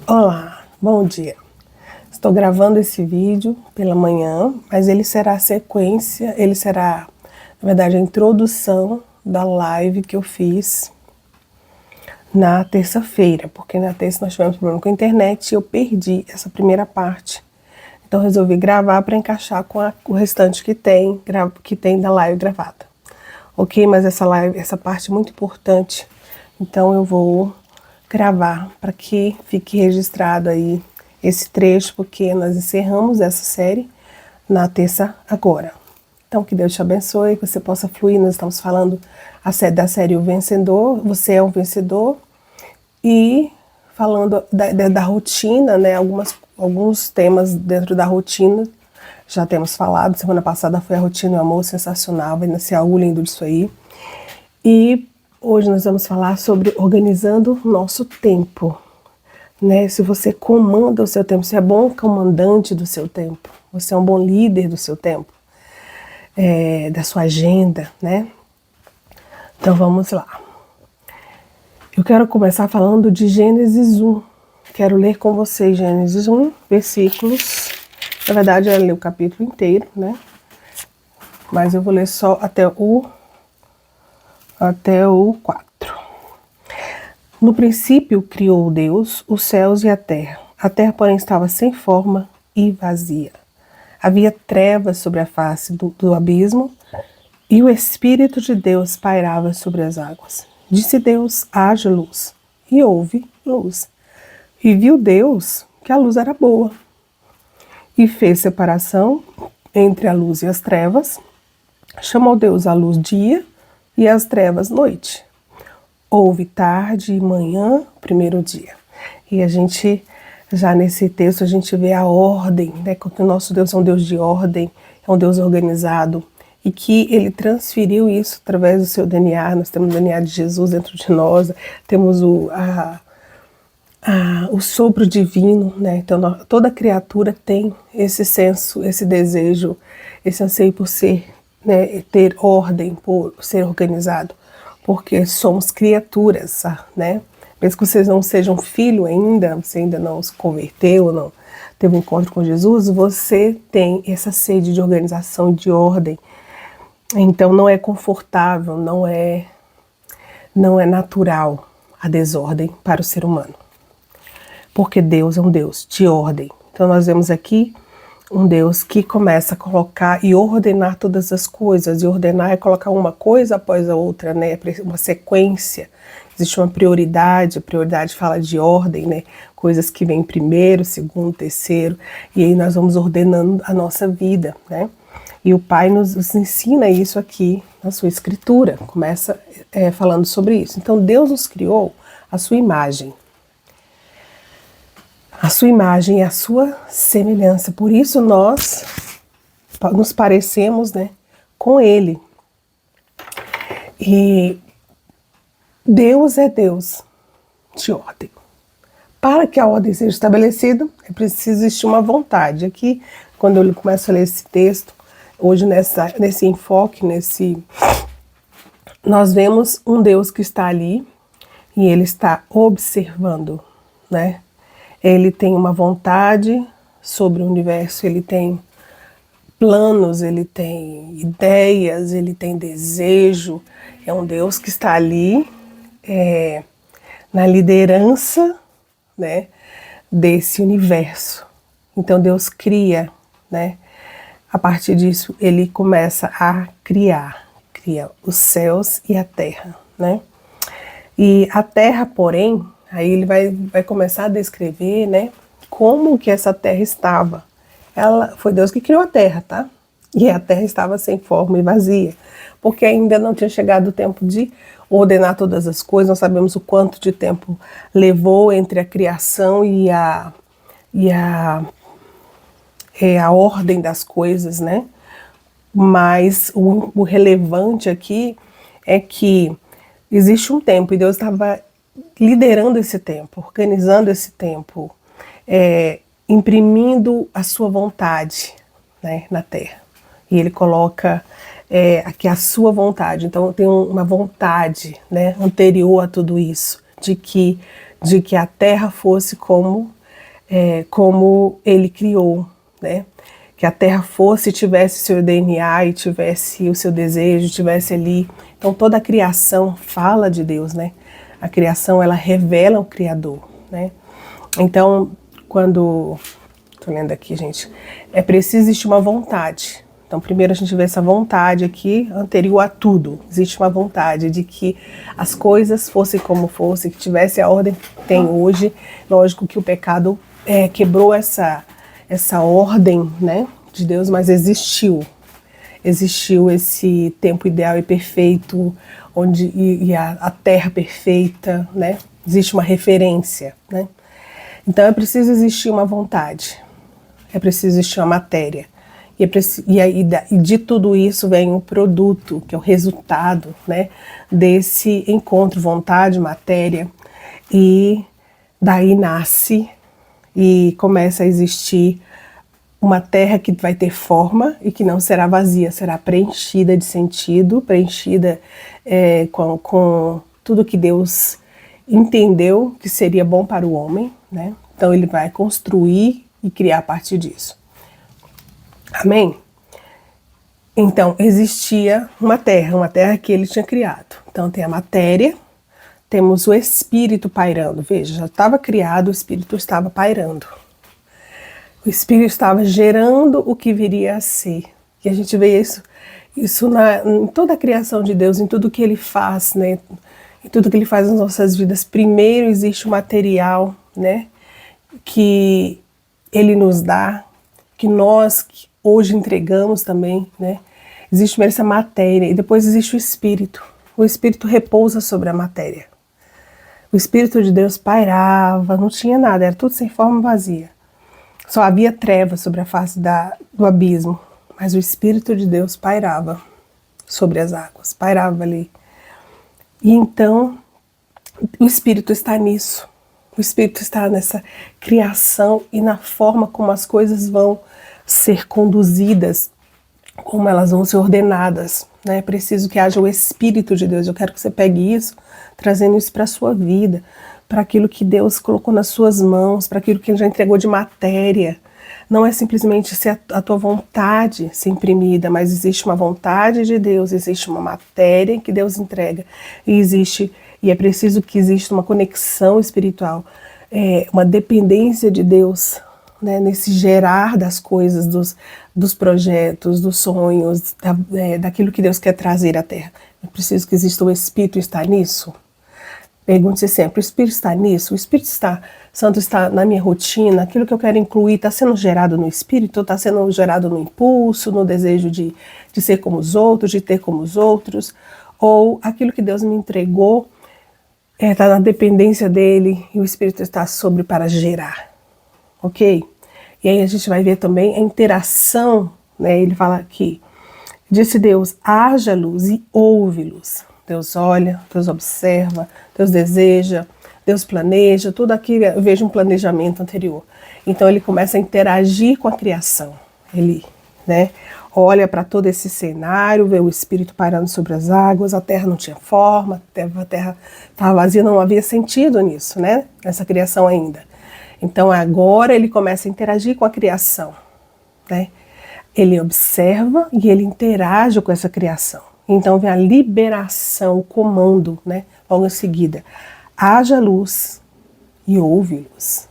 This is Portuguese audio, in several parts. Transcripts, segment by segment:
Olá, bom dia. Estou gravando esse vídeo pela manhã, mas ele será a sequência, ele será, na verdade, a introdução da live que eu fiz na terça-feira, porque na terça nós tivemos problema com a internet e eu perdi essa primeira parte. Então resolvi gravar para encaixar com o restante que tem da live gravada. Ok, mas essa parte é muito importante, então eu vou gravar para que fique registrado aí esse trecho, porque nós encerramos essa série na terça agora. Então que Deus te abençoe, que você possa fluir. Nós estamos falando da série O Vencedor, você é um vencedor, e falando da rotina, né, alguns temas dentro da rotina, já temos falado. Semana passada foi a rotina e o amor, sensacional, vai nascer a lindo disso aí. E hoje nós vamos falar sobre organizando o nosso tempo, né? Se você comanda o seu tempo, você é bom comandante do seu tempo, você é um bom líder do seu tempo, da sua agenda, né? Então vamos lá. Eu quero começar falando de Gênesis 1. Quero ler com vocês Gênesis 1, versículos. Na verdade, eu ler o capítulo inteiro, né? Mas eu vou ler só até o 4. No princípio criou Deus os céus e a terra. A terra, porém, estava sem forma e vazia. Havia trevas sobre a face do abismo, e o Espírito de Deus pairava sobre as águas. Disse Deus: haja luz, e houve luz. E viu Deus que a luz era boa, e fez separação entre a luz e as trevas. Chamou Deus a luz dia e as trevas noite. Houve tarde e manhã, primeiro dia. E a gente, já nesse texto, a gente vê a ordem, né? Que o nosso Deus é um Deus de ordem, é um Deus organizado, e que Ele transferiu isso através do seu DNA. Nós temos o DNA de Jesus dentro de nós, temos o sopro divino, né? Então toda criatura tem esse senso, esse desejo, esse anseio por ser, né, ter ordem, por ser organizado, porque somos criaturas, né? Mesmo que vocês não sejam filho ainda, você ainda não se converteu, não teve um encontro com Jesus, você tem essa sede de organização, de ordem. Então não é confortável, não é natural a desordem para o ser humano, porque Deus é um Deus de ordem. Então nós vemos aqui um Deus que começa a colocar e ordenar todas as coisas. E ordenar é colocar uma coisa após a outra, né? Uma sequência. Existe uma prioridade. A prioridade fala de ordem, né? Coisas que vêm primeiro, segundo, terceiro. E aí nós vamos ordenando a nossa vida, né? E o Pai nos ensina isso aqui na sua escritura. Começa falando sobre isso. Então Deus nos criou a sua imagem. A sua imagem é a sua semelhança. Por isso nós nos parecemos, né, com Ele. E Deus é Deus de ordem. Para que a ordem seja estabelecida, é preciso existir uma vontade. Aqui, quando eu começo a ler esse texto, hoje nesse enfoque, nós vemos um Deus que está ali e Ele está observando, né? Ele tem uma vontade sobre o universo, Ele tem planos, Ele tem ideias, Ele tem desejo. É um Deus que está ali na liderança, né, desse universo. Então Deus cria, né? A partir disso Ele começa a cria os céus e a terra, né? E a terra, porém, aí ele vai começar a descrever, né, como que essa terra estava. Foi Deus que criou a terra, tá? E a terra estava sem forma e vazia, porque ainda não tinha chegado o tempo de ordenar todas as coisas. Nós sabemos o quanto de tempo levou entre a criação e a ordem das coisas, né? Mas o relevante aqui é que existe um tempo e Deus estava liderando esse tempo, organizando esse tempo, imprimindo a sua vontade, né, na Terra. E Ele coloca aqui a sua vontade. Então tem uma vontade, né, anterior a tudo isso, de que a Terra fosse como como ele criou, né? Que a terra fosse, tivesse seu DNA e tivesse o seu desejo, tivesse ali. Então toda a criação fala de Deus, né? A criação, ela revela o Criador, né? Então, quando... Tô lendo aqui, gente. É preciso existir uma vontade. Então, primeiro a gente vê essa vontade aqui, anterior a tudo. Existe uma vontade de que as coisas fossem como fossem, que tivesse a ordem que tem hoje. Lógico que o pecado quebrou essa ordem, né, de Deus, mas existiu esse tempo ideal e perfeito, onde a terra perfeita, né, existe uma referência, né. Então é preciso existir uma vontade, é preciso existir uma matéria, e de tudo isso vem um produto, que é o resultado, né, desse encontro, vontade, matéria, e daí nasce e começa a existir uma terra que vai ter forma e que não será vazia, será preenchida de sentido, preenchida com tudo que Deus entendeu que seria bom para o homem, né? Então ele vai construir e criar a partir disso. Amém? Então existia uma terra que ele tinha criado. Então tem a matéria, temos o espírito pairando. Veja, já estava criado, o espírito estava pairando. O Espírito estava gerando o que viria a ser. E a gente vê isso em toda a criação de Deus, em tudo que Ele faz, né? Em tudo que Ele faz nas nossas vidas. Primeiro existe o material, né? Que Ele nos dá, que nós hoje entregamos também, né? Existe primeiro essa matéria e depois existe o Espírito. O Espírito repousa sobre a matéria. O Espírito de Deus pairava, não tinha nada, era tudo sem forma, vazia. Só havia trevas sobre a face do abismo, mas o Espírito de Deus pairava sobre as águas, pairava ali. E então, o Espírito está nisso. O Espírito está nessa criação e na forma como as coisas vão ser conduzidas, como elas vão ser ordenadas. É preciso que haja o Espírito de Deus. Eu quero que você pegue isso, trazendo isso para a sua vida, para aquilo que Deus colocou nas suas mãos, para aquilo que Ele já entregou de matéria. Não é simplesmente ser a tua vontade ser imprimida, mas existe uma vontade de Deus, existe uma matéria que Deus entrega, e é preciso que exista uma conexão espiritual, uma dependência de Deus, né, nesse gerar das coisas, dos projetos, dos sonhos, daquilo que Deus quer trazer à Terra. É preciso que exista o Espírito estar nisso. Pergunte-se sempre, o Espírito está nisso? O Espírito Santo está na minha rotina? Aquilo que eu quero incluir está sendo gerado no Espírito? Está sendo gerado no impulso, no desejo de ser como os outros, de ter como os outros? Ou aquilo que Deus me entregou está na dependência dEle e o Espírito está sobre para gerar? Ok? E aí a gente vai ver também a interação, né? Ele fala aqui, disse Deus, haja luz e ouve luz. Deus olha, Deus observa, Deus deseja, Deus planeja, tudo aquilo, eu vejo um planejamento anterior. Então ele começa a interagir com a criação. Ele, né, olha para todo esse cenário, vê o Espírito pairando sobre as águas, a terra não tinha forma, a terra estava vazia, não havia sentido nisso, né, nessa criação ainda. Então agora ele começa a interagir com a criação, né? Ele observa e ele interage com essa criação. Então vem a liberação, o comando, né? Logo em seguida, haja luz e ouve luz.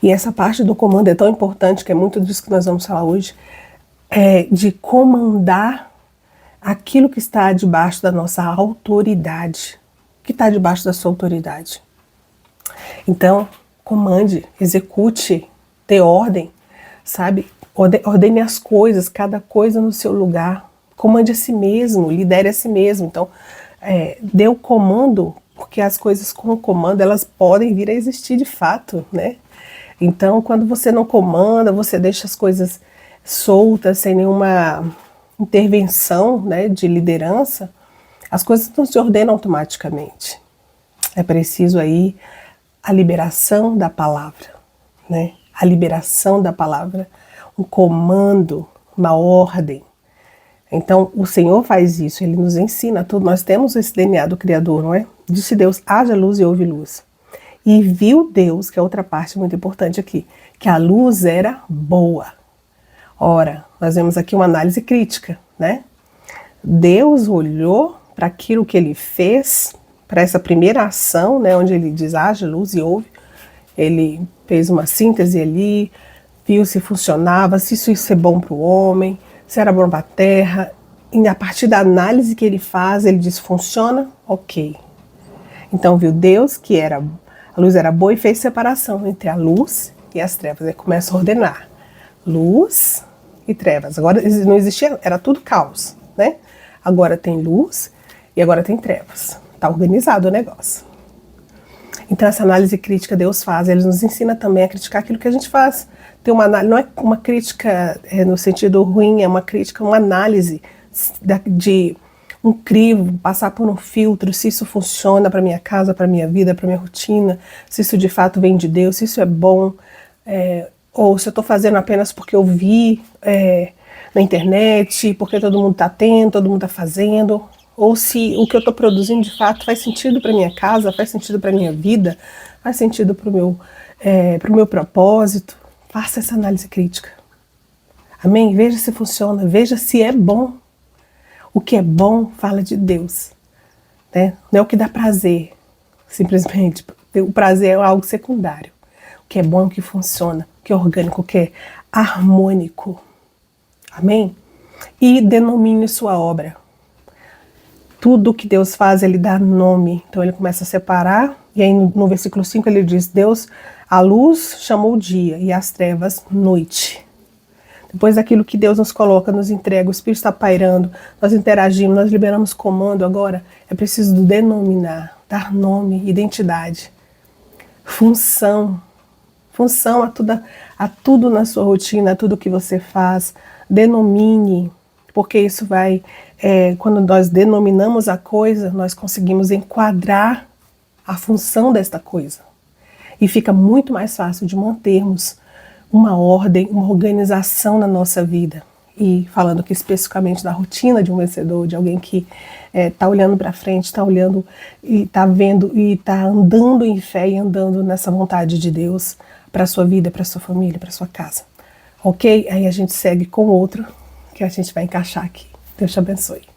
E essa parte do comando é tão importante, que é muito disso que nós vamos falar hoje, de comandar aquilo que está debaixo da nossa autoridade. O que está debaixo da sua autoridade? Então, comande, execute, dê ordem, sabe? Ordene as coisas, cada coisa no seu lugar. Comande a si mesmo, lidere a si mesmo. Então, dê o comando, porque as coisas com o comando, elas podem vir a existir de fato, né? Então, quando você não comanda, você deixa as coisas soltas, sem nenhuma intervenção, né, de liderança, as coisas não se ordenam automaticamente. É preciso aí a liberação da palavra, né? A liberação da palavra, um comando, uma ordem. Então, o Senhor faz isso, Ele nos ensina tudo. Nós temos esse DNA do Criador, não é? Disse Deus, haja luz e houve luz. E viu Deus, que é outra parte muito importante aqui, que a luz era boa. Ora, nós vemos aqui uma análise crítica, né? Deus olhou para aquilo que ele fez, para essa primeira ação, né, onde ele diz, haja luz e houve. Ele fez uma síntese ali, viu se funcionava, se isso ia ser bom para o homem, se era bom para a terra. E a partir da análise que ele faz, ele diz, funciona? Ok. Então viu Deus que a luz era boa e fez separação entre a luz e as trevas. Ele começa a ordenar luz e trevas. Agora não existia, era tudo caos, né? Agora tem luz e agora tem trevas. Está organizado o negócio. Então essa análise crítica Deus faz, ele nos ensina também a criticar aquilo que a gente faz. Tem uma análise, não é uma crítica no sentido ruim, é uma crítica, uma análise de um crivo, passar por um filtro, se isso funciona para minha casa, para minha vida, para minha rotina, se isso de fato vem de Deus, se isso é bom, ou se eu estou fazendo apenas porque eu vi na internet, porque todo mundo está tendo, todo mundo está fazendo, ou se o que eu estou produzindo de fato faz sentido para minha casa, faz sentido para minha vida, faz sentido para o meu propósito. Faça essa análise crítica. Amém? Veja se funciona, veja se é bom. O que é bom fala de Deus, né? Não é o que dá prazer, simplesmente. O prazer é algo secundário. O que é bom é o que funciona, o que é orgânico, o que é harmônico. Amém? E denomine sua obra. Tudo que Deus faz, ele dá nome. Então ele começa a separar, e aí no versículo 5 ele diz, Deus, a luz chamou dia e as trevas noite. Depois daquilo que Deus nos coloca, nos entrega, o Espírito está pairando, nós interagimos, nós liberamos comando, agora é preciso denominar, dar nome, identidade, função a tudo na sua rotina, a tudo que você faz, denomine, porque isso vai, quando nós denominamos a coisa, nós conseguimos enquadrar a função desta coisa. E fica muito mais fácil de mantermos uma ordem, uma organização na nossa vida. E falando aqui especificamente da rotina de um vencedor, de alguém que está olhando para frente, está olhando e está vendo e está andando em fé e andando nessa vontade de Deus para a sua vida, para a sua família, para a sua casa. Ok? Aí a gente segue com outro que a gente vai encaixar aqui. Deus te abençoe.